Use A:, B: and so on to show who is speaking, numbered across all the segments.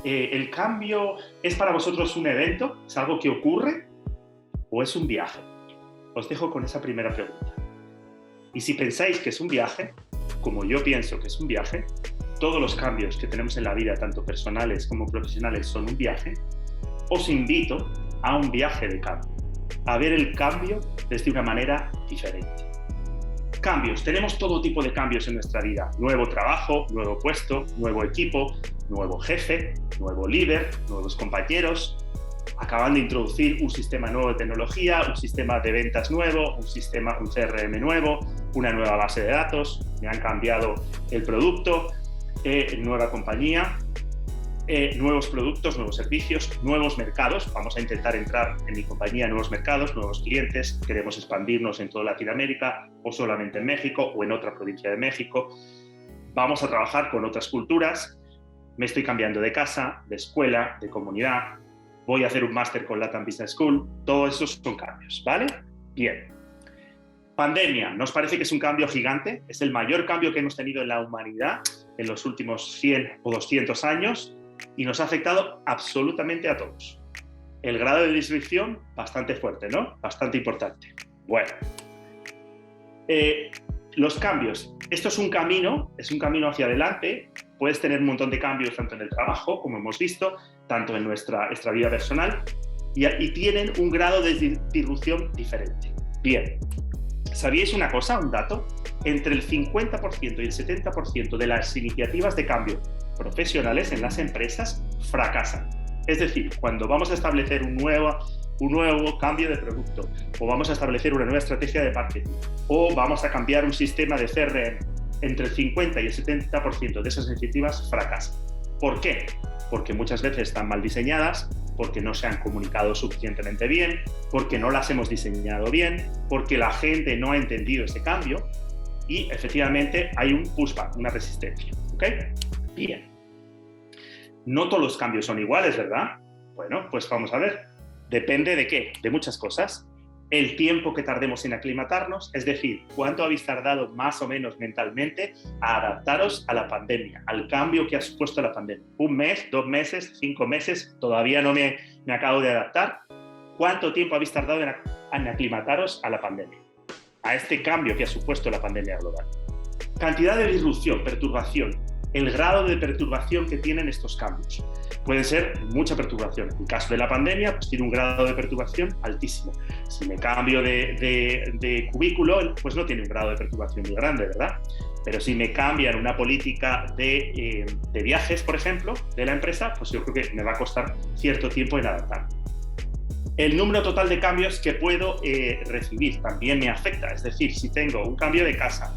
A: ¿El cambio es para vosotros un evento? ¿Es algo que ocurre? ¿O es un viaje? Os dejo con esa primera pregunta. Y si pensáis que es un viaje, como yo pienso que es un viaje, todos los cambios que tenemos en la vida, tanto personales como profesionales, son un viaje, os invito a un viaje de cambio, a ver el cambio desde una manera diferente. Cambios, tenemos todo tipo de cambios en nuestra vida. Nuevo trabajo, nuevo puesto, nuevo equipo, nuevo jefe, nuevo líder, nuevos compañeros. Acaban de introducir un sistema nuevo de tecnología, un sistema de ventas nuevo, un CRM nuevo, una nueva base de datos, me han cambiado el producto, nueva compañía, nuevos productos, nuevos servicios, nuevos mercados. Vamos a intentar entrar en mi compañía en nuevos mercados, nuevos clientes. Queremos expandirnos en toda Latinoamérica o solamente en México o en otra provincia de México. Vamos a trabajar con otras culturas. Me estoy cambiando de casa, de escuela, de comunidad. Voy a hacer un máster con Latam Business School. Todos esos son cambios, ¿vale? Bien. Pandemia, ¿nos parece que es un cambio gigante? Es el mayor cambio que hemos tenido en la humanidad en los últimos 100 o 200 años y nos ha afectado absolutamente a todos. El grado de disrupción, bastante fuerte, ¿no? Bastante importante. Bueno. Los cambios. Esto es un camino hacia adelante. Puedes tener un montón de cambios tanto en el trabajo, como hemos visto, tanto en nuestra vida personal, y tienen un grado de disrupción diferente. Bien. ¿Sabíais una cosa, un dato? Entre el 50% y el 70% de las iniciativas de cambio profesionales en las empresas fracasan. Es decir, cuando vamos a establecer un nuevo cambio de producto, o vamos a establecer una nueva estrategia de marketing, o vamos a cambiar un sistema de CRM, entre el 50 y el 70% de esas iniciativas fracasan. ¿Por qué? Porque muchas veces están mal diseñadas, porque no se han comunicado suficientemente bien, porque no las hemos diseñado bien, porque la gente no ha entendido ese cambio y efectivamente hay un pushback, una resistencia. ¿Ok? Bien. No todos los cambios son iguales, ¿verdad? Bueno, pues vamos a ver. Depende de qué, de muchas cosas. El tiempo que tardemos en aclimatarnos, es decir, cuánto habéis tardado más o menos mentalmente a adaptaros a la pandemia, al cambio que ha supuesto la pandemia. 1 mes, 2 meses, 5 meses, todavía no me acabo de adaptar. ¿Cuánto tiempo habéis tardado en aclimataros a la pandemia? A este cambio que ha supuesto la pandemia global. Cantidad de disrupción, perturbación, el grado de perturbación que tienen estos cambios. Puede ser mucha perturbación. En el caso de la pandemia, pues tiene un grado de perturbación altísimo. Si me cambio de cubículo, pues no tiene un grado de perturbación muy grande, ¿verdad? Pero si me cambian una política de viajes, por ejemplo, de la empresa, pues yo creo que me va a costar cierto tiempo en adaptar. El número total de cambios que puedo recibir también me afecta. Es decir, si tengo un cambio de casa,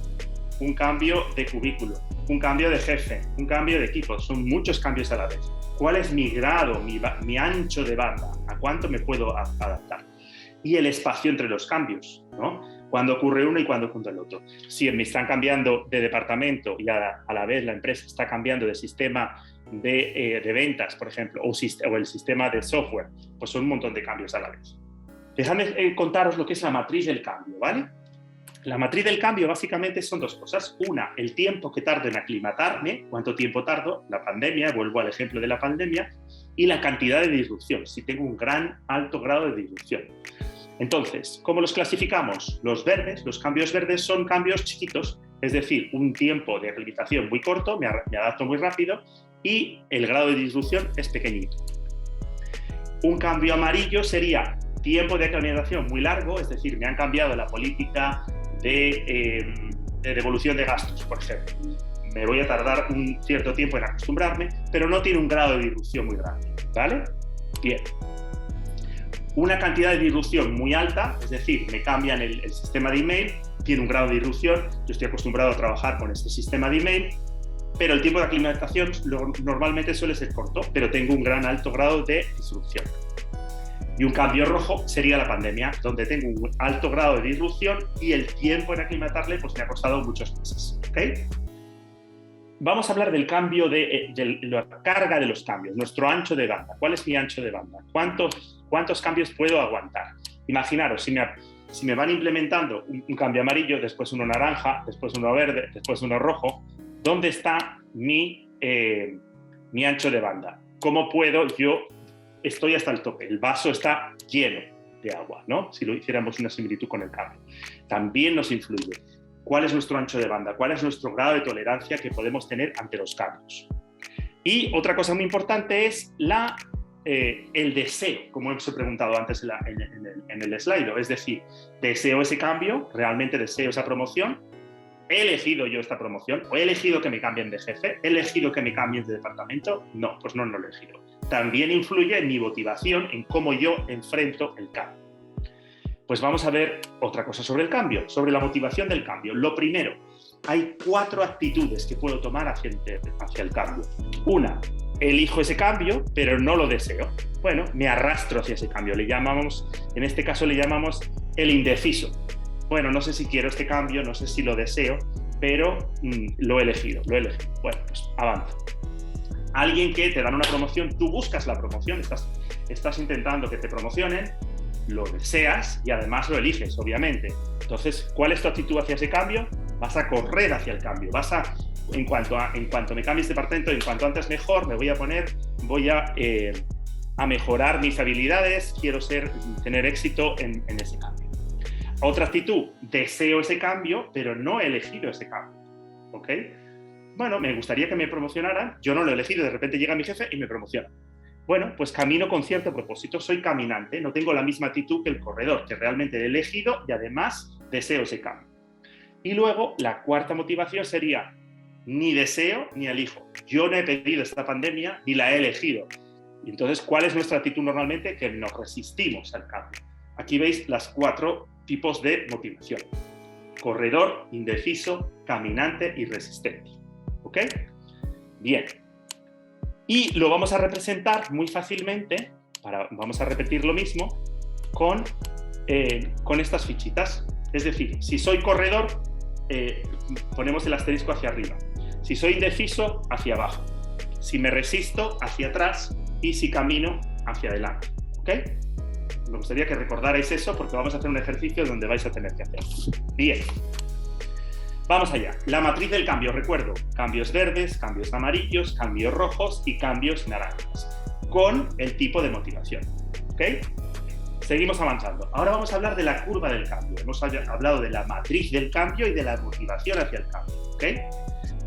A: un cambio de cubículo, un cambio de jefe, un cambio de equipo, son muchos cambios a la vez. ¿Cuál es mi grado, mi ancho de banda? ¿A cuánto me puedo adaptar? Y el espacio entre los cambios, ¿no? Cuando ocurre uno y cuando ocurre el otro. Si me están cambiando de departamento y a la vez la empresa está cambiando de sistema de ventas, por ejemplo, o el sistema de software, pues son un montón de cambios a la vez. Dejadme contaros lo que es la matriz del cambio, ¿vale? La matriz del cambio básicamente son 2 cosas. Una, el tiempo que tardo en aclimatarme, cuánto tiempo tardo, la pandemia, vuelvo al ejemplo de la pandemia, y la cantidad de disrupción, si tengo un alto grado de disrupción. Entonces, ¿cómo los clasificamos? Los verdes, los cambios verdes son cambios chiquitos, es decir, un tiempo de aclimatación muy corto, me adapto muy rápido, y el grado de disrupción es pequeñito. Un cambio amarillo sería tiempo de aclimatación muy largo, es decir, me han cambiado la política de devolución de gastos, por ejemplo. Me voy a tardar un cierto tiempo en acostumbrarme, pero no tiene un grado de disrupción muy grande, ¿vale? Bien. Una cantidad de disrupción muy alta, es decir, me cambian el sistema de email, tiene un grado de disrupción, yo estoy acostumbrado a trabajar con este sistema de email, pero el tiempo de aclimatación normalmente suele ser corto, pero tengo un alto grado de disrupción. Y un cambio rojo sería la pandemia, donde tengo un alto grado de disrupción y el tiempo en aclimatarle pues me ha costado muchos meses. ¿Okay? Vamos a hablar del cambio, de la carga de los cambios, nuestro ancho de banda. ¿Cuál es mi ancho de banda? ¿Cuántos cambios puedo aguantar? Imaginaros, si me van implementando un cambio amarillo, después uno naranja, después uno verde, después uno rojo, ¿dónde está mi ancho de banda? ¿cómo puedo? Yo estoy hasta el tope, el vaso está lleno de agua, ¿no? Si lo hiciéramos una similitud con el cambio. También nos influye cuál es nuestro ancho de banda, cuál es nuestro grado de tolerancia que podemos tener ante los cambios. Y otra cosa muy importante es el deseo, como hemos preguntado antes en el slide, es decir, ¿deseo ese cambio? ¿Realmente deseo esa promoción? ¿He elegido yo esta promoción? ¿O he elegido que me cambien de jefe? ¿He elegido que me cambien de departamento? No, pues no lo he elegido. También influye en mi motivación, en cómo yo enfrento el cambio. Pues vamos a ver otra cosa sobre el cambio, sobre la motivación del cambio. Lo primero, hay 4 actitudes que puedo tomar hacia el cambio. Una, elijo ese cambio, pero no lo deseo. Bueno, me arrastro hacia ese cambio. En este caso le llamamos el indeciso. Bueno, no sé si quiero este cambio, no sé si lo deseo, pero lo he elegido. Bueno, pues avanzo. Alguien que te dan una promoción, tú buscas la promoción, estás intentando que te promocionen, lo deseas y además lo eliges, obviamente. Entonces, ¿cuál es tu actitud hacia ese cambio? Vas a correr hacia el cambio, en cuanto me cambies de departamento, en cuanto antes mejor, voy a mejorar mis habilidades, quiero tener éxito en ese cambio. Otra actitud, deseo ese cambio, pero no he elegido ese cambio, ¿ok? Bueno, me gustaría que me promocionaran, yo no lo he elegido, de repente llega mi jefe y me promociona. Bueno, pues camino con cierto propósito, soy caminante, no tengo la misma actitud que el corredor, que realmente he elegido y además deseo ese cambio. Y luego, la cuarta motivación sería, ni deseo ni elijo. Yo no he pedido esta pandemia ni la he elegido. Y entonces, ¿cuál es nuestra actitud normalmente? Que nos resistimos al cambio. Aquí veis las 4 tipos de motivación. Corredor, indeciso, caminante y resistente. ¿Ok? Bien. Y lo vamos a representar muy fácilmente, vamos a repetir lo mismo, con estas fichitas. Es decir, si soy corredor, ponemos el asterisco hacia arriba. Si soy indeciso, hacia abajo. Si me resisto, hacia atrás. Y si camino, hacia adelante. ¿Ok? Me gustaría que recordarais eso porque vamos a hacer un ejercicio donde vais a tener que hacerlo. Bien. Vamos allá. La matriz del cambio, recuerdo, cambios verdes, cambios amarillos, cambios rojos y cambios naranjas, con el tipo de motivación. ¿Ok? Seguimos avanzando. Ahora vamos a hablar de la curva del cambio. Hemos hablado de la matriz del cambio y de la motivación hacia el cambio. ¿Ok?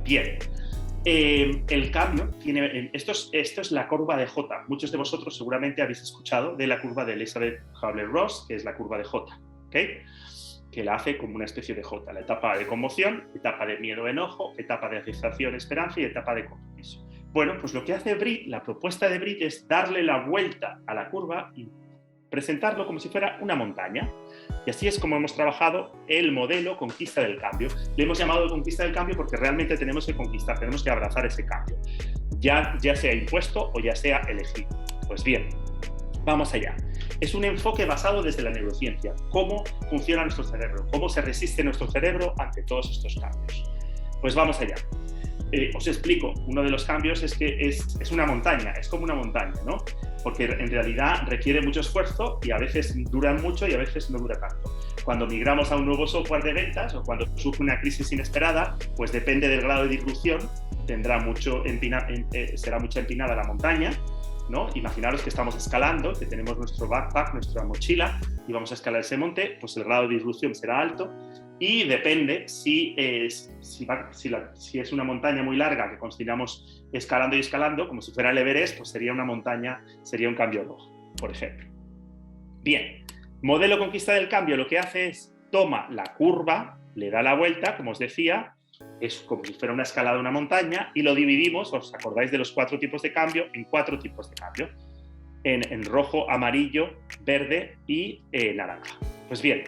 A: Bien. El cambio tiene... Esto es la curva de J. Muchos de vosotros seguramente habéis escuchado de la curva de Elizabeth Kubler-Ross, que es la curva de J. ¿Ok? Que la hace como una especie de J. La etapa de conmoción, etapa de miedo-enojo, etapa de aceptación, esperanza y etapa de compromiso. Bueno, pues lo que hace Britt, la propuesta de Britt es darle la vuelta a la curva y presentarlo como si fuera una montaña. Y así es como hemos trabajado el modelo conquista del cambio. Le hemos llamado conquista del cambio porque realmente tenemos que conquistar, tenemos que abrazar ese cambio, ya sea impuesto o ya sea elegido. Pues bien, vamos allá. Es un enfoque basado desde la neurociencia, cómo funciona nuestro cerebro, cómo se resiste nuestro cerebro ante todos estos cambios. Pues vamos allá. Os explico, uno de los cambios es que es una montaña, es como una montaña, ¿no? Porque en realidad requiere mucho esfuerzo y a veces dura mucho y a veces no dura tanto. Cuando migramos a un nuevo software de ventas o cuando surge una crisis inesperada, pues depende del grado de disrupción, será mucho empinada la montaña, ¿no? Imaginaros que estamos escalando, que tenemos nuestro backpack, nuestra mochila, y vamos a escalar ese monte, pues el grado de disrupción será alto, y depende si es una montaña muy larga que continuamos escalando y escalando, como si fuera el Everest, pues sería una montaña, sería un cambio rojo, por ejemplo. Bien, modelo conquista del cambio lo que hace es toma la curva, le da la vuelta, como os decía, es como si fuera una escalada de una montaña y lo dividimos, os acordáis de los 4 tipos de cambio, en 4 tipos de cambio, en rojo, amarillo, verde y naranja. Pues bien,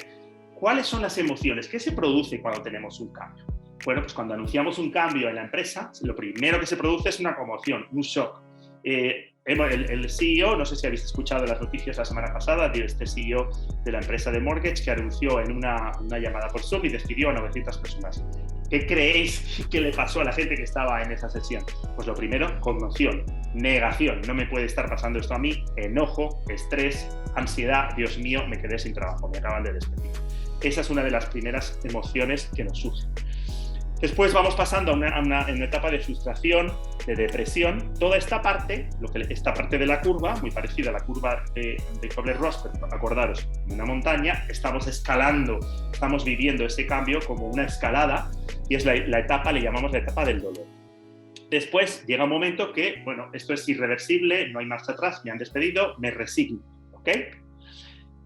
A: ¿cuáles son las emociones? ¿Qué se produce cuando tenemos un cambio? Bueno, pues cuando anunciamos un cambio en la empresa, lo primero que se produce es una conmoción, un shock. El CEO, no sé si habéis escuchado las noticias la semana pasada, de este CEO de la empresa de Mortgage que anunció en una llamada por Zoom y despidió a 900 personas. ¿Qué creéis que le pasó a la gente que estaba en esa sesión? Pues lo primero, conmoción, negación, no me puede estar pasando esto a mí, enojo, estrés, ansiedad, Dios mío, me quedé sin trabajo, me acaban de despedir. Esa es una de las primeras emociones que nos surgen. Después vamos pasando a una etapa de frustración, de depresión. Toda esta parte, esta parte de la curva, muy parecida a la curva de Kübler-Ross, pero acordaros, una montaña, estamos escalando, estamos viviendo ese cambio como una escalada, y es la etapa, le llamamos la etapa del dolor. Después llega un momento que, bueno, esto es irreversible, no hay marcha atrás, me han despedido, me resigno, ¿ok?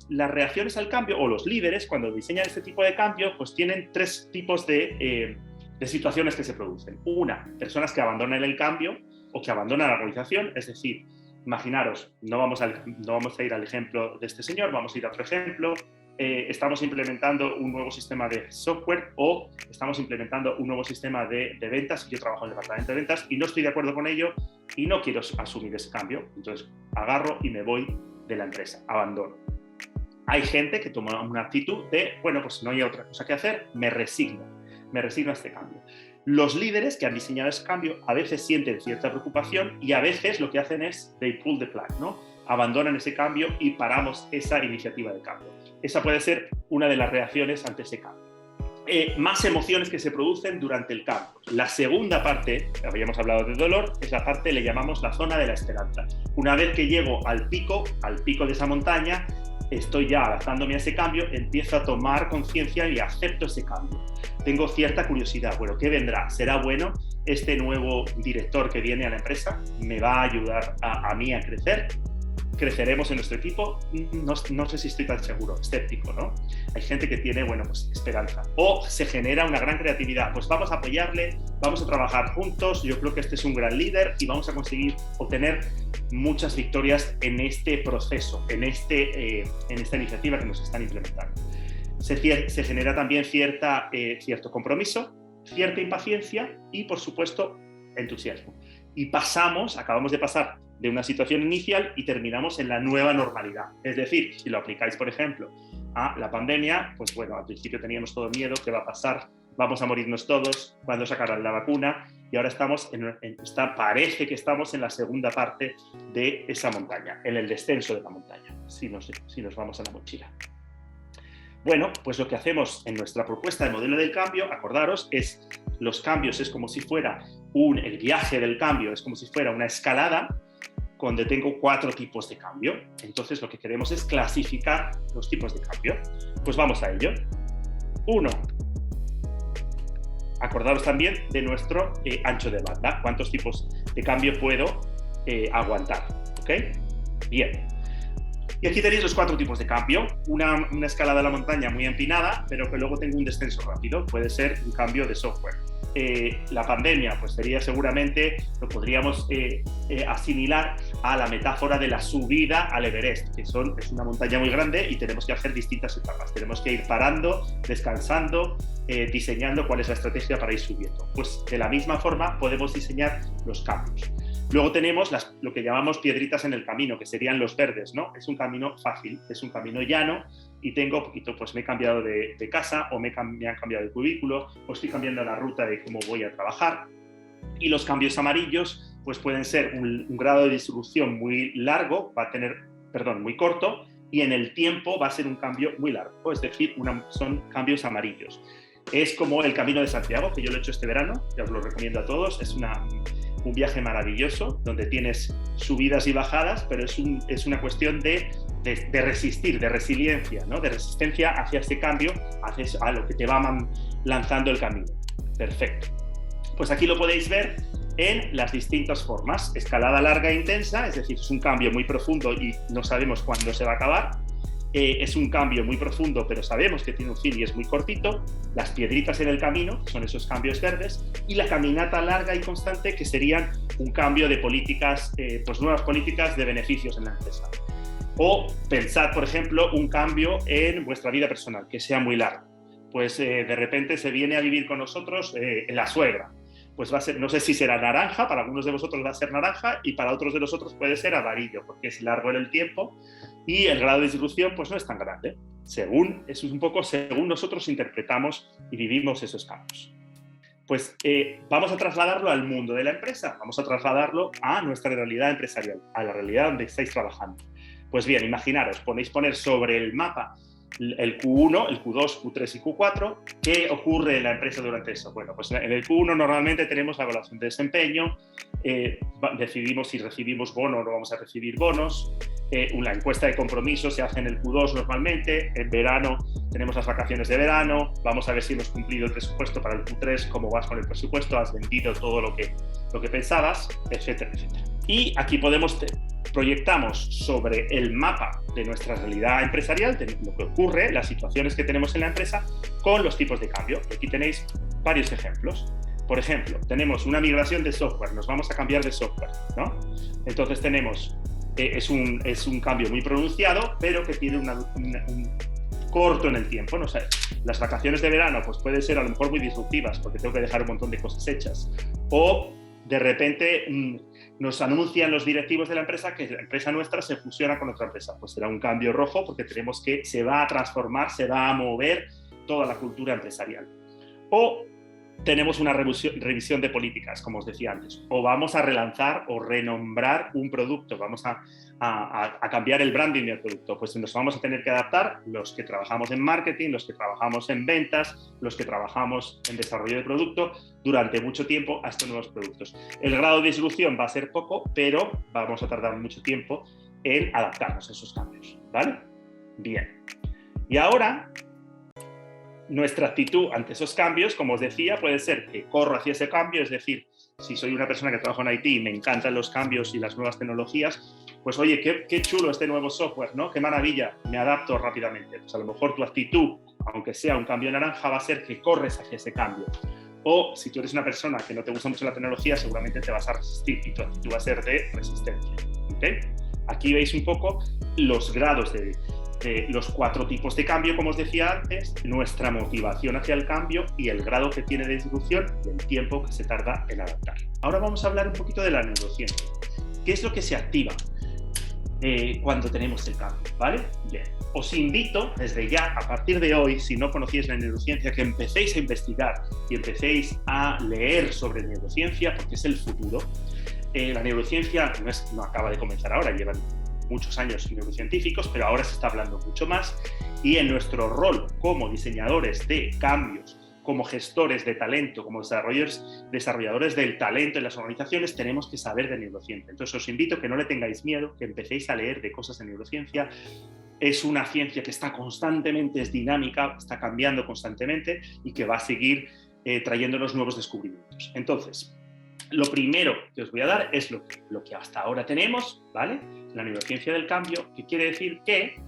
A: Las reacciones al cambio, o los líderes, cuando diseñan este tipo de cambio, pues tienen tres tipos de situaciones que se producen. Una, personas que abandonan el cambio o que abandonan la organización, es decir, imaginaros, no vamos a ir al ejemplo de este señor, vamos a ir a otro ejemplo. Estamos implementando un nuevo sistema de software o estamos implementando un nuevo sistema de ventas, y yo trabajo en el departamento de ventas y no estoy de acuerdo con ello y no quiero asumir ese cambio. Entonces agarro y me voy de la empresa, abandono. Hay gente que toma una actitud de, bueno, pues no hay otra cosa que hacer, me resigno a este cambio. Los líderes que han diseñado ese cambio a veces sienten cierta preocupación y a veces lo que hacen es they pull the plug, ¿no? Abandonan ese cambio y paramos esa iniciativa de cambio. Esa puede ser una de las reacciones ante ese cambio. Más emociones que se producen durante el cambio. La segunda parte, habíamos hablado de dolor, es la parte, le llamamos la zona de la esperanza. Una vez que llego al pico de esa montaña, estoy ya adaptándome a ese cambio, empiezo a tomar conciencia y acepto ese cambio. Tengo cierta curiosidad, bueno, ¿qué vendrá? ¿Será bueno? ¿Este nuevo director que viene a la empresa me va a ayudar a mí a crecer? ¿Creceremos en nuestro equipo? No sé si estoy tan seguro, escéptico, ¿no? Hay gente que tiene, bueno, pues esperanza. O se genera una gran creatividad, pues vamos a apoyarle, vamos a trabajar juntos, yo creo que este es un gran líder y vamos a conseguir obtener muchas victorias en este proceso, en esta iniciativa que nos están implementando. Se genera también cierto compromiso, cierta impaciencia y, por supuesto, entusiasmo. Y acabamos de pasar de una situación inicial y terminamos en la nueva normalidad. Es decir, si lo aplicáis, por ejemplo, a la pandemia, pues bueno, al principio teníamos todo miedo, ¿qué va a pasar? Vamos a morirnos todos, ¿cuándo sacarán la vacuna? Y ahora parece que estamos en la segunda parte de esa montaña, en el descenso de la montaña, si nos vamos a la mochila. Bueno, pues lo que hacemos en nuestra propuesta de modelo del cambio, acordaros, es los cambios es como si fuera el viaje del cambio es como si fuera una escalada donde tengo 4 tipos de cambio. Entonces lo que queremos es clasificar los tipos de cambio. Pues vamos a ello. 1. Acordaros también de nuestro ancho de banda. ¿Cuántos tipos de cambio puedo aguantar? ¿Ok? Bien. Y aquí tenéis los 4 tipos de cambio. Una escalada a la montaña muy empinada, pero que luego tengo un descenso rápido. Puede ser un cambio de software. La pandemia, pues sería seguramente, lo podríamos asimilar a la metáfora de la subida al Everest, que es una montaña muy grande y tenemos que hacer distintas etapas. Tenemos que ir parando, descansando, diseñando cuál es la estrategia para ir subiendo. Pues de la misma forma podemos diseñar los cambios. Luego tenemos lo que llamamos piedritas en el camino, que serían los verdes, ¿no? Es un camino fácil, es un camino llano y tengo poquito, pues me he cambiado de casa o me han cambiado de cubículo o estoy cambiando la ruta de cómo voy a trabajar. Y los cambios amarillos, pues pueden ser un grado de distribución muy largo, muy corto, y en el tiempo va a ser un cambio muy largo, es decir, son cambios amarillos. Es como el Camino de Santiago, que yo lo he hecho este verano, ya os lo recomiendo a todos, es un viaje maravilloso, donde tienes subidas y bajadas, pero es una cuestión de resistir, de resiliencia, ¿no? De resistencia hacia este cambio, a lo que te va lanzando el camino. Perfecto. Pues aquí lo podéis ver en las distintas formas. Escalada larga e intensa, es decir, es un cambio muy profundo y no sabemos cuándo se va a acabar. Es un cambio muy profundo, pero sabemos que tiene un fin y es muy cortito. Las piedritas en el camino, que son esos cambios verdes, y la caminata larga y constante, que serían un cambio de políticas, pues nuevas políticas de beneficios en la empresa. O pensad, por ejemplo, un cambio en vuestra vida personal, que sea muy largo. Pues de repente se viene a vivir con nosotros la suegra. Pues va a ser, no sé si será naranja, para algunos de vosotros va a ser naranja y para otros de nosotros puede ser amarillo, porque es largo en el tiempo y el grado de distribución pues no es tan grande. Eso es un poco según nosotros interpretamos y vivimos esos cambios. Pues vamos a trasladarlo al mundo de la empresa, vamos a trasladarlo a nuestra realidad empresarial, a la realidad donde estáis trabajando. Pues bien, imaginaros, podéis poner sobre el mapa el Q1, el Q2, Q3 y Q4. ¿Qué ocurre en la empresa durante eso? Bueno, pues en el Q1 normalmente tenemos la evaluación de desempeño, decidimos si recibimos bono o no vamos a recibir bonos, una encuesta de compromiso se hace en el Q2 normalmente, en verano tenemos las vacaciones de verano, vamos a ver si hemos cumplido el presupuesto para el Q3, cómo vas con el presupuesto, has vendido todo lo que pensabas, etcétera, etcétera. Y aquí proyectamos sobre el mapa de nuestra realidad empresarial, de lo que ocurre, las situaciones que tenemos en la empresa, con los tipos de cambio. Y aquí tenéis varios ejemplos. Por ejemplo, tenemos una migración de software, nos vamos a cambiar de software, ¿no? Entonces tenemos, es un cambio muy pronunciado, pero que tiene un corto en el tiempo, ¿no? O sea, las vacaciones de verano pues pueden ser a lo mejor muy disruptivas porque tengo que dejar un montón de cosas hechas. O de repente nos anuncian los directivos de la empresa que la empresa nuestra se fusiona con otra empresa. Pues será un cambio rojo porque tenemos que se va a transformar, se va a mover toda la cultura empresarial. O tenemos una revisión de políticas, como os decía antes. O vamos a relanzar o renombrar un producto, vamos a cambiar el branding del producto. Pues nos vamos a tener que adaptar los que trabajamos en marketing, los que trabajamos en ventas, los que trabajamos en desarrollo de producto durante mucho tiempo a estos nuevos productos. El grado de disrupción va a ser poco, pero vamos a tardar mucho tiempo en adaptarnos a esos cambios, ¿vale? Bien. Y ahora, nuestra actitud ante esos cambios, como os decía, puede ser que corro hacia ese cambio, es decir, si soy una persona que trabaja en IT y me encantan los cambios y las nuevas tecnologías, pues oye, qué chulo este nuevo software, ¿no? Qué maravilla, me adapto rápidamente. Pues a lo mejor tu actitud, aunque sea un cambio naranja, va a ser que corres hacia ese cambio. O si tú eres una persona que no te gusta mucho la tecnología, seguramente te vas a resistir y tu actitud va a ser de resistencia, ¿okay? Aquí veis un poco los grados de los 4 tipos de cambio, como os decía antes, nuestra motivación hacia el cambio y el grado que tiene de disrupción y el tiempo que se tarda en adaptar. Ahora vamos a hablar un poquito de la neurociencia. ¿Qué es lo que se activa cuando tenemos el cambio? ¿Vale? Bien. Os invito desde ya, a partir de hoy, si no conocíais la neurociencia, que empecéis a investigar y empecéis a leer sobre neurociencia, porque es el futuro. La neurociencia no acaba de comenzar ahora, llevan muchos años neurocientíficos, pero ahora se está hablando mucho más, y en nuestro rol como diseñadores de cambios, como gestores de talento, como desarrolladores del talento en las organizaciones, tenemos que saber de neurociencia. Entonces os invito a que no le tengáis miedo, que empecéis a leer de cosas de neurociencia. Es una ciencia que está constantemente, es dinámica, está cambiando constantemente y que va a seguir trayéndonos nuevos descubrimientos. Entonces, lo primero que os voy a dar es lo que hasta ahora tenemos, ¿vale? La neurociencia del cambio, que quiere decir que,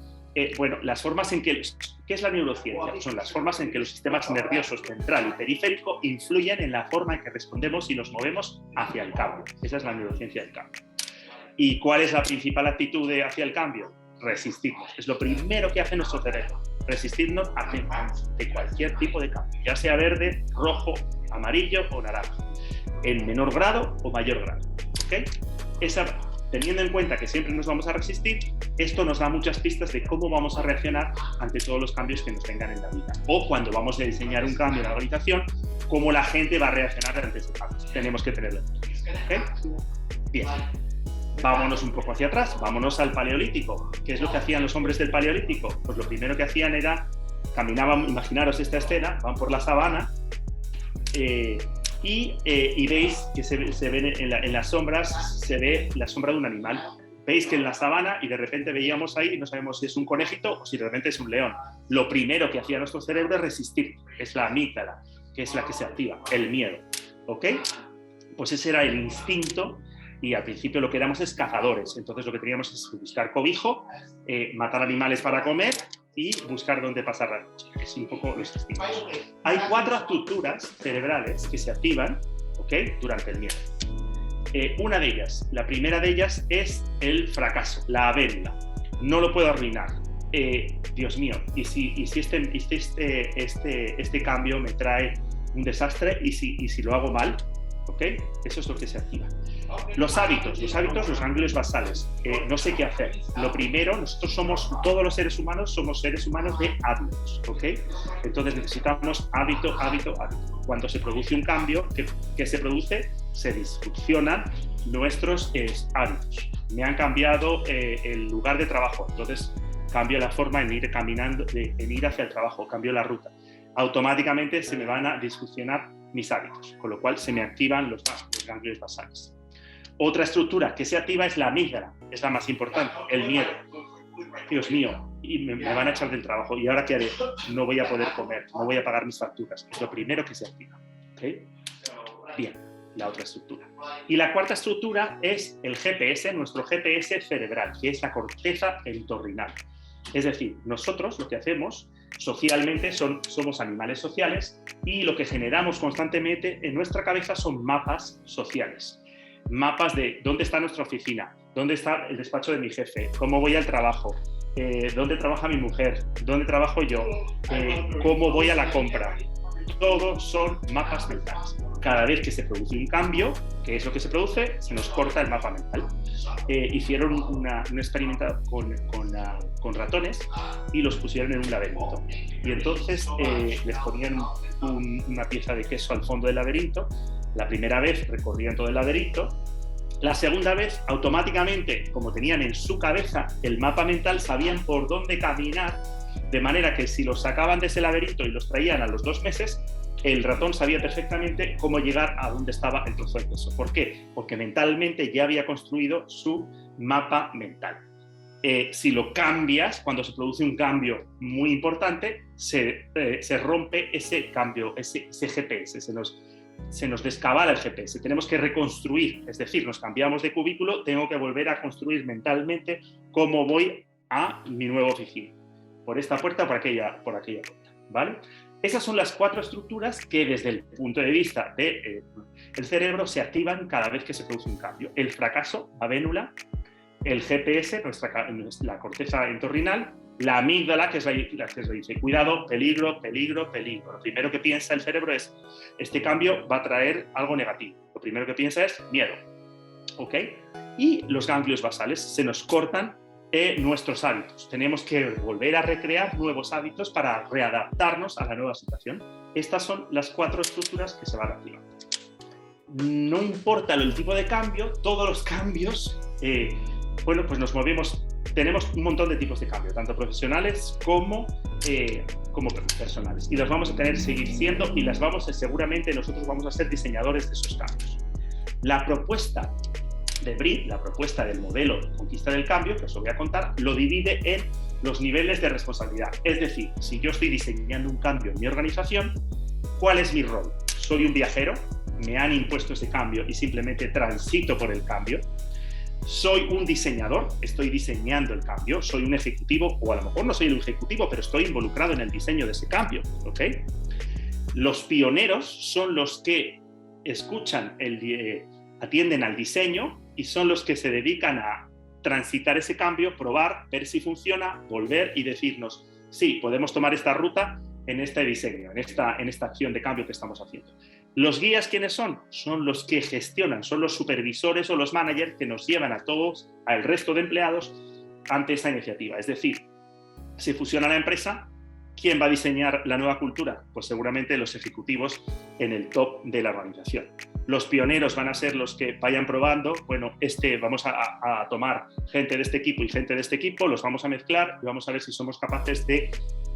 A: las formas en que... ¿Qué es la neurociencia? Son las formas en que los sistemas nerviosos central y periférico influyen en la forma en que respondemos y nos movemos hacia el cambio. Esa es la neurociencia del cambio. ¿Y cuál es la principal actitud hacia el cambio? Resistirnos. Es lo primero que hace nuestro cerebro. Resistirnos ante cualquier tipo de cambio, ya sea verde, rojo, amarillo o naranja, en menor grado o mayor grado. ¿Okay? Teniendo en cuenta que siempre nos vamos a resistir, esto nos da muchas pistas de cómo vamos a reaccionar ante todos los cambios que nos vengan en la vida. O cuando vamos a diseñar un cambio en la organización, cómo la gente va a reaccionar ante ese cambio. Tenemos que tenerlo. ¿Okay? Bien. Vámonos un poco hacia atrás, vámonos al Paleolítico. ¿Qué es lo que hacían los hombres del Paleolítico? Pues lo primero que hacían era, caminaban, imaginaros esta escena, van por la sabana, y veis que se ve en las sombras, se ve la sombra de un animal. Veis que en la sabana, y de repente veíamos ahí, no sabemos si es un conejito o si de repente es un león. Lo primero que hacía nuestro cerebro es resistir, es la amígdala, que es la que se activa, el miedo. ¿Ok? Pues ese era el instinto, y al principio lo que éramos es cazadores. Entonces lo que teníamos es buscar cobijo, matar animales para comer y buscar dónde pasar la noche. Es un poco los instintos. Hay 4 estructuras cerebrales que se activan, ¿okay?, durante el miedo. Una de ellas, la primera de ellas es el fracaso, la avéndula. No lo puedo arruinar. Dios mío, ¿y si este cambio me trae un desastre? ¿Y si lo hago mal? ¿Okay? Eso es lo que se activa. Los hábitos, los ganglios basales. No sé qué hacer. Lo primero, todos los seres humanos somos seres humanos de hábitos. ¿Okay? Entonces necesitamos hábito. Cuando se produce un cambio, ¿qué se produce? Se disrupcionan nuestros hábitos. Me han cambiado el lugar de trabajo. Entonces cambio la forma en ir caminando, en ir hacia el trabajo, cambio la ruta. Automáticamente se me van a disfuncionar mis hábitos, con lo cual se me activan los ganglios basales. Otra estructura que se activa es la amígdala, es la más importante, el miedo. Dios mío, y me van a echar del trabajo, ¿y ahora qué haré? No voy a poder comer, no voy a pagar mis facturas. Es lo primero que se activa. ¿Okay? Bien, la otra estructura. Y la cuarta estructura es el GPS, nuestro GPS cerebral, que es la corteza entorrinal. Es decir, nosotros lo que hacemos socialmente somos animales sociales y lo que generamos constantemente en nuestra cabeza son mapas sociales. Mapas de dónde está nuestra oficina, dónde está el despacho de mi jefe, cómo voy al trabajo, dónde trabaja mi mujer, dónde trabajo yo, cómo voy a la compra. Todos son mapas mentales. Cada vez que se produce un cambio, ¿qué es lo que se produce? Se nos corta el mapa mental. Hicieron un experimento con ratones y los pusieron en un laberinto. Y entonces les ponían una pieza de queso al fondo del laberinto. La primera vez recorrían todo el laberinto. La segunda vez, automáticamente, como tenían en su cabeza el mapa mental, sabían por dónde caminar, de manera que si los sacaban de ese laberinto y los traían a los 2 meses, el ratón sabía perfectamente cómo llegar a donde estaba el trozo de queso. ¿Por qué? Porque mentalmente ya había construido su mapa mental. Si lo cambias, cuando se produce un cambio muy importante, se rompe ese cambio, ese GPS, se nos descabala el GPS, tenemos que reconstruir, es decir, nos cambiamos de cubículo, tengo que volver a construir mentalmente cómo voy a mi nueva oficina, por esta puerta o por aquella puerta, ¿vale? Esas son las 4 estructuras que desde el punto de vista del cerebro se activan cada vez que se produce un cambio. El fracaso, la vénula, el GPS, la corteza entorrinal, la amígdala, que es la que dice, cuidado, peligro, peligro, peligro. Lo primero que piensa el cerebro es, este cambio va a traer algo negativo. Lo primero que piensa es miedo. ¿Ok? Y los ganglios basales se nos cortan nuestros hábitos. Tenemos que volver a recrear nuevos hábitos para readaptarnos a la nueva situación. Estas son las 4 estructuras que se van activando. No importa el tipo de cambio, todos los cambios, pues nos movemos. Tenemos un montón de tipos de cambio, tanto profesionales como personales. Y los vamos a tener que seguir siendo y seguramente nosotros vamos a ser diseñadores de esos cambios. La propuesta de BRIT, la propuesta del modelo de conquista del cambio, que os lo voy a contar, lo divide en los niveles de responsabilidad. Es decir, si yo estoy diseñando un cambio en mi organización, ¿cuál es mi rol? ¿Soy un viajero? ¿Me han impuesto ese cambio y simplemente transito por el cambio? ¿Soy un diseñador? ¿Estoy diseñando el cambio? ¿Soy un ejecutivo? O a lo mejor no soy el ejecutivo, pero estoy involucrado en el diseño de ese cambio. ¿Ok? Los pioneros son los que escuchan, atienden al diseño y son los que se dedican a transitar ese cambio, probar, ver si funciona, volver y decirnos, sí, podemos tomar esta ruta en este diseño, en esta acción de cambio que estamos haciendo. ¿Los guías quiénes son? Son los que gestionan, son los supervisores o los managers que nos llevan a todos, al resto de empleados, ante esa iniciativa. Es decir, si fusiona la empresa, ¿quién va a diseñar la nueva cultura? Pues seguramente los ejecutivos en el top de la organización. Los pioneros van a ser los que vayan probando, bueno, vamos a tomar gente de este equipo y gente de este equipo, los vamos a mezclar y vamos a ver si somos capaces de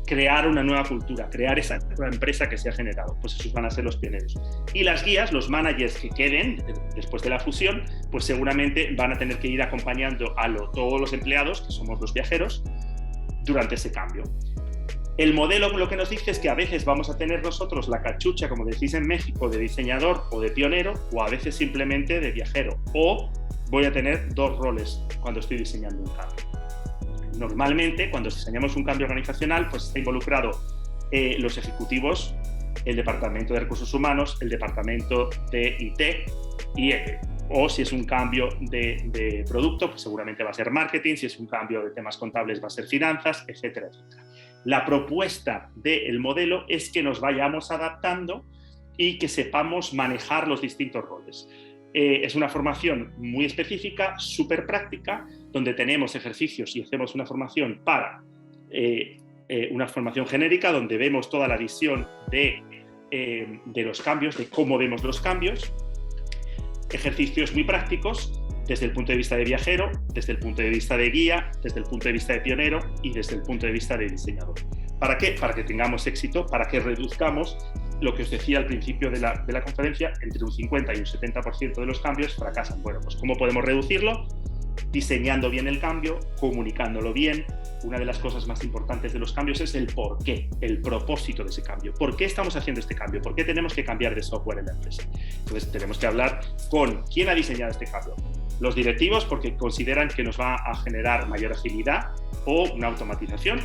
A: crear una nueva cultura, crear esa nueva empresa que se ha generado. Pues esos van a ser los pioneros. Y las guías, los managers que queden después de la fusión, pues seguramente van a tener que ir acompañando a todos los empleados, que somos los viajeros, durante ese cambio. El modelo lo que nos dice es que a veces vamos a tener nosotros la cachucha, como decís en México, de diseñador o de pionero, o a veces simplemente de viajero. O voy a tener 2 roles cuando estoy diseñando un cambio. Normalmente, cuando diseñamos un cambio organizacional, pues está involucrado los ejecutivos, el departamento de recursos humanos, el departamento de IT, o si es un cambio de producto, pues seguramente va a ser marketing, si es un cambio de temas contables va a ser finanzas, etcétera, etcétera. La propuesta del modelo es que nos vayamos adaptando y que sepamos manejar los distintos roles. Es una formación muy específica, súper práctica, donde tenemos ejercicios y hacemos una formación una formación genérica, donde vemos toda la visión de los cambios, de cómo vemos los cambios, ejercicios muy prácticos desde el punto de vista de viajero, desde el punto de vista de guía, desde el punto de vista de pionero y desde el punto de vista de diseñador. ¿Para qué? Para que tengamos éxito, para que reduzcamos lo que os decía al principio de la conferencia, entre un 50 y un 70% de los cambios fracasan. Bueno, pues ¿cómo podemos reducirlo? Diseñando bien el cambio, comunicándolo bien. Una de las cosas más importantes de los cambios es el por qué, el propósito de ese cambio. ¿Por qué estamos haciendo este cambio? ¿Por qué tenemos que cambiar de software en la empresa? Entonces tenemos que hablar con quién ha diseñado este cambio. Los directivos, porque consideran que nos va a generar mayor agilidad o una automatización.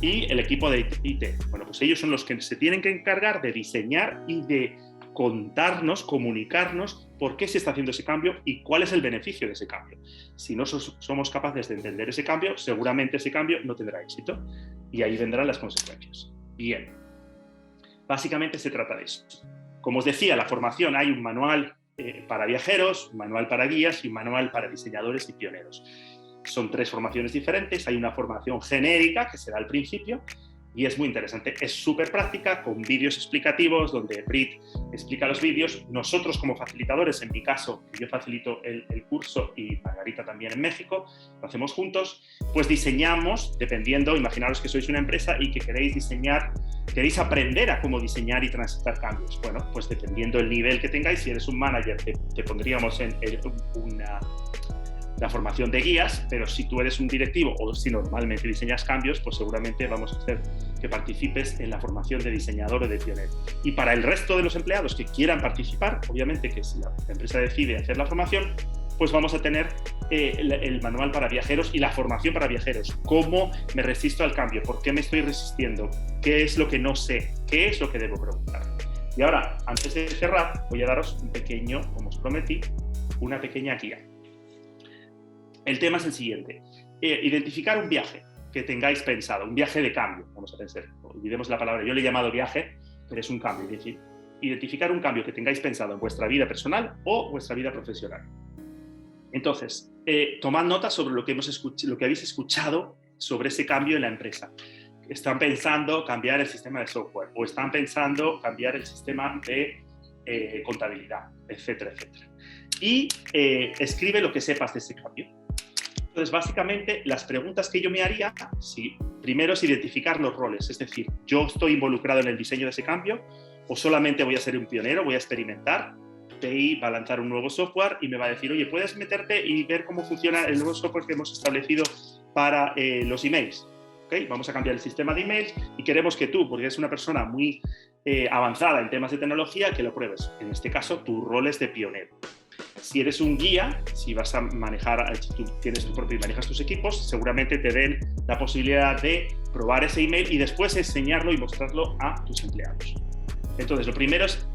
A: Y el equipo de IT. Bueno, pues ellos son los que se tienen que encargar de diseñar y de contarnos, comunicarnos por qué se está haciendo ese cambio y cuál es el beneficio de ese cambio. Si no somos capaces de entender ese cambio, seguramente ese cambio no tendrá éxito y ahí vendrán las consecuencias. Bien, básicamente se trata de eso. Como os decía, la formación hay un manual para viajeros, un manual para guías y un manual para diseñadores y pioneros. Son 3 formaciones diferentes, hay una formación genérica que se da al principio y es muy interesante, es súper práctica con vídeos explicativos donde Brit explica los vídeos. Nosotros como facilitadores, en mi caso, que yo facilito el curso y Margarita también en México, lo hacemos juntos, pues diseñamos, dependiendo, imaginaros que sois una empresa y que queréis diseñar, queréis aprender a cómo diseñar y transitar cambios. Bueno, pues dependiendo del nivel que tengáis, si eres un manager te pondríamos en la formación de guías, pero si tú eres un directivo o si normalmente diseñas cambios, pues seguramente vamos a hacer que participes en la formación de diseñador o de pionero. Y para el resto de los empleados que quieran participar, obviamente que si la empresa decide hacer la formación, pues vamos a tener el manual para viajeros y la formación para viajeros. ¿Cómo me resisto al cambio? ¿Por qué me estoy resistiendo? ¿Qué es lo que no sé? ¿Qué es lo que debo preguntar? Y ahora, antes de cerrar, voy a daros un pequeño, como os prometí, una pequeña guía. El tema es el siguiente. Identificar un viaje que tengáis pensado, un viaje de cambio, vamos a pensar, olvidemos la palabra, yo le he llamado viaje, pero es un cambio, es decir, identificar un cambio que tengáis pensado en vuestra vida personal o vuestra vida profesional. Entonces, tomad nota sobre lo que habéis escuchado sobre ese cambio en la empresa. Están pensando cambiar el sistema de software o están pensando cambiar el sistema de contabilidad, etcétera, etcétera. Y escribe lo que sepas de ese cambio. Entonces, básicamente, las preguntas que yo me haría, primero es identificar los roles, es decir, ¿yo estoy involucrado en el diseño de ese cambio o solamente voy a ser un pionero, voy a experimentar? TI va a lanzar un nuevo software y me va a decir, oye, ¿puedes meterte y ver cómo funciona el nuevo software que hemos establecido para los emails? ¿Okay? Vamos a cambiar el sistema de emails y queremos que tú, porque eres una persona muy avanzada en temas de tecnología, que lo pruebes. En este caso, tu rol es de pionero. Si eres un guía, si vas a manejar, si tú tienes tu propio y manejas tus equipos, seguramente te den la posibilidad de probar ese email y después enseñarlo y mostrarlo a tus empleados. Entonces, lo primero es,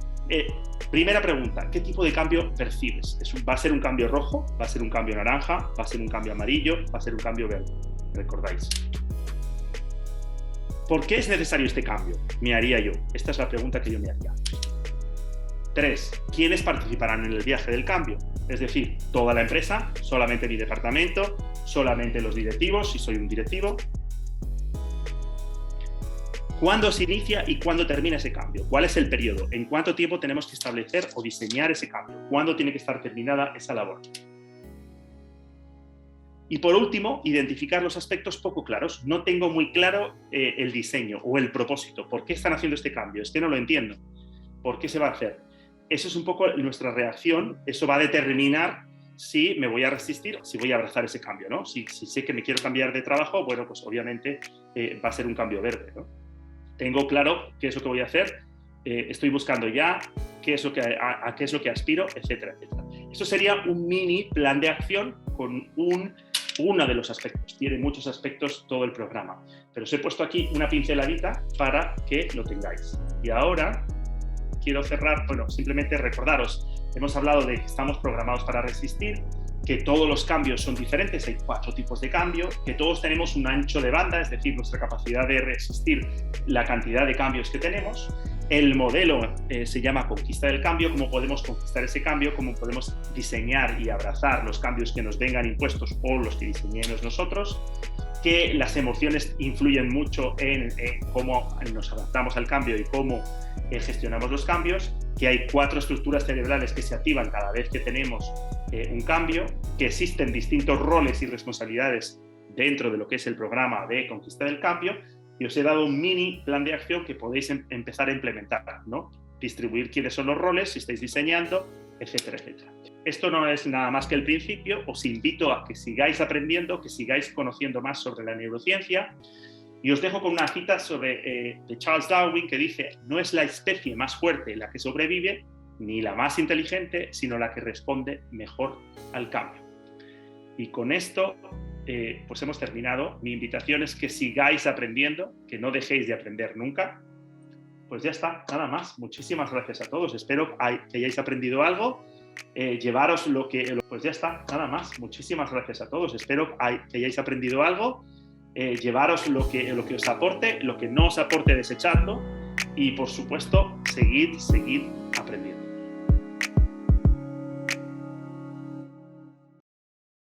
A: primera pregunta, ¿qué tipo de cambio percibes? ¿Va a ser un cambio rojo? ¿Va a ser un cambio naranja? ¿Va a ser un cambio amarillo? ¿Va a ser un cambio verde? ¿Recordáis? ¿Por qué es necesario este cambio? Me haría yo. Esta es la pregunta que yo me haría. 3. ¿Quiénes participarán en el viaje del cambio? Es decir, toda la empresa, solamente mi departamento, solamente los directivos, si soy un directivo. ¿Cuándo se inicia y cuándo termina ese cambio? ¿Cuál es el periodo? ¿En cuánto tiempo tenemos que establecer o diseñar ese cambio? ¿Cuándo tiene que estar terminada esa labor? Y por último, identificar los aspectos poco claros. No tengo muy claro el diseño o el propósito. ¿Por qué están haciendo este cambio? Es que no lo entiendo. ¿Por qué se va a hacer? Eso es un poco nuestra reacción. Eso va a determinar si me voy a resistir o si voy a abrazar ese cambio, ¿no? Si sé que me quiero cambiar de trabajo, bueno, pues obviamente va a ser un cambio verde, ¿no? Tengo claro qué es lo que voy a hacer, estoy buscando ya a qué es lo que aspiro, etcétera, etcétera. Eso sería un mini plan de acción con uno de los aspectos. Tiene muchos aspectos todo el programa, pero os he puesto aquí una pinceladita para que lo tengáis. Y ahora quiero cerrar, bueno, simplemente recordaros, hemos hablado de que estamos programados para resistir, que todos los cambios son diferentes, hay 4 tipos de cambio, que todos tenemos un ancho de banda, es decir, nuestra capacidad de resistir la cantidad de cambios que tenemos. El modelo se llama conquista del cambio, cómo podemos conquistar ese cambio, cómo podemos diseñar y abrazar los cambios que nos vengan impuestos o los que diseñemos nosotros, que las emociones influyen mucho en cómo nos adaptamos al cambio y cómo gestionamos los cambios, que hay 4 estructuras cerebrales que se activan cada vez que tenemos un cambio, que existen distintos roles y responsabilidades dentro de lo que es el programa de Conquista del Cambio, y os he dado un mini plan de acción que podéis empezar a implementar, ¿no? Distribuir quiénes son los roles, si estáis diseñando, etcétera, etcétera. Esto no es nada más que el principio. Os invito a que sigáis aprendiendo, que sigáis conociendo más sobre la neurociencia, y os dejo con una cita de Charles Darwin que dice: no es la especie más fuerte la que sobrevive, ni la más inteligente, sino la que responde mejor al cambio. Y con esto pues hemos terminado. Mi invitación es que sigáis aprendiendo, que no dejéis de aprender nunca. Pues ya está, nada más. Muchísimas gracias a todos. Espero que hayáis aprendido algo. Llevaros lo que... Pues ya está, nada más. Muchísimas gracias a todos. Espero que hayáis aprendido algo. Llevaros lo que os aporte, lo que no os aporte, desechadlo. Y por supuesto, seguid aprendiendo.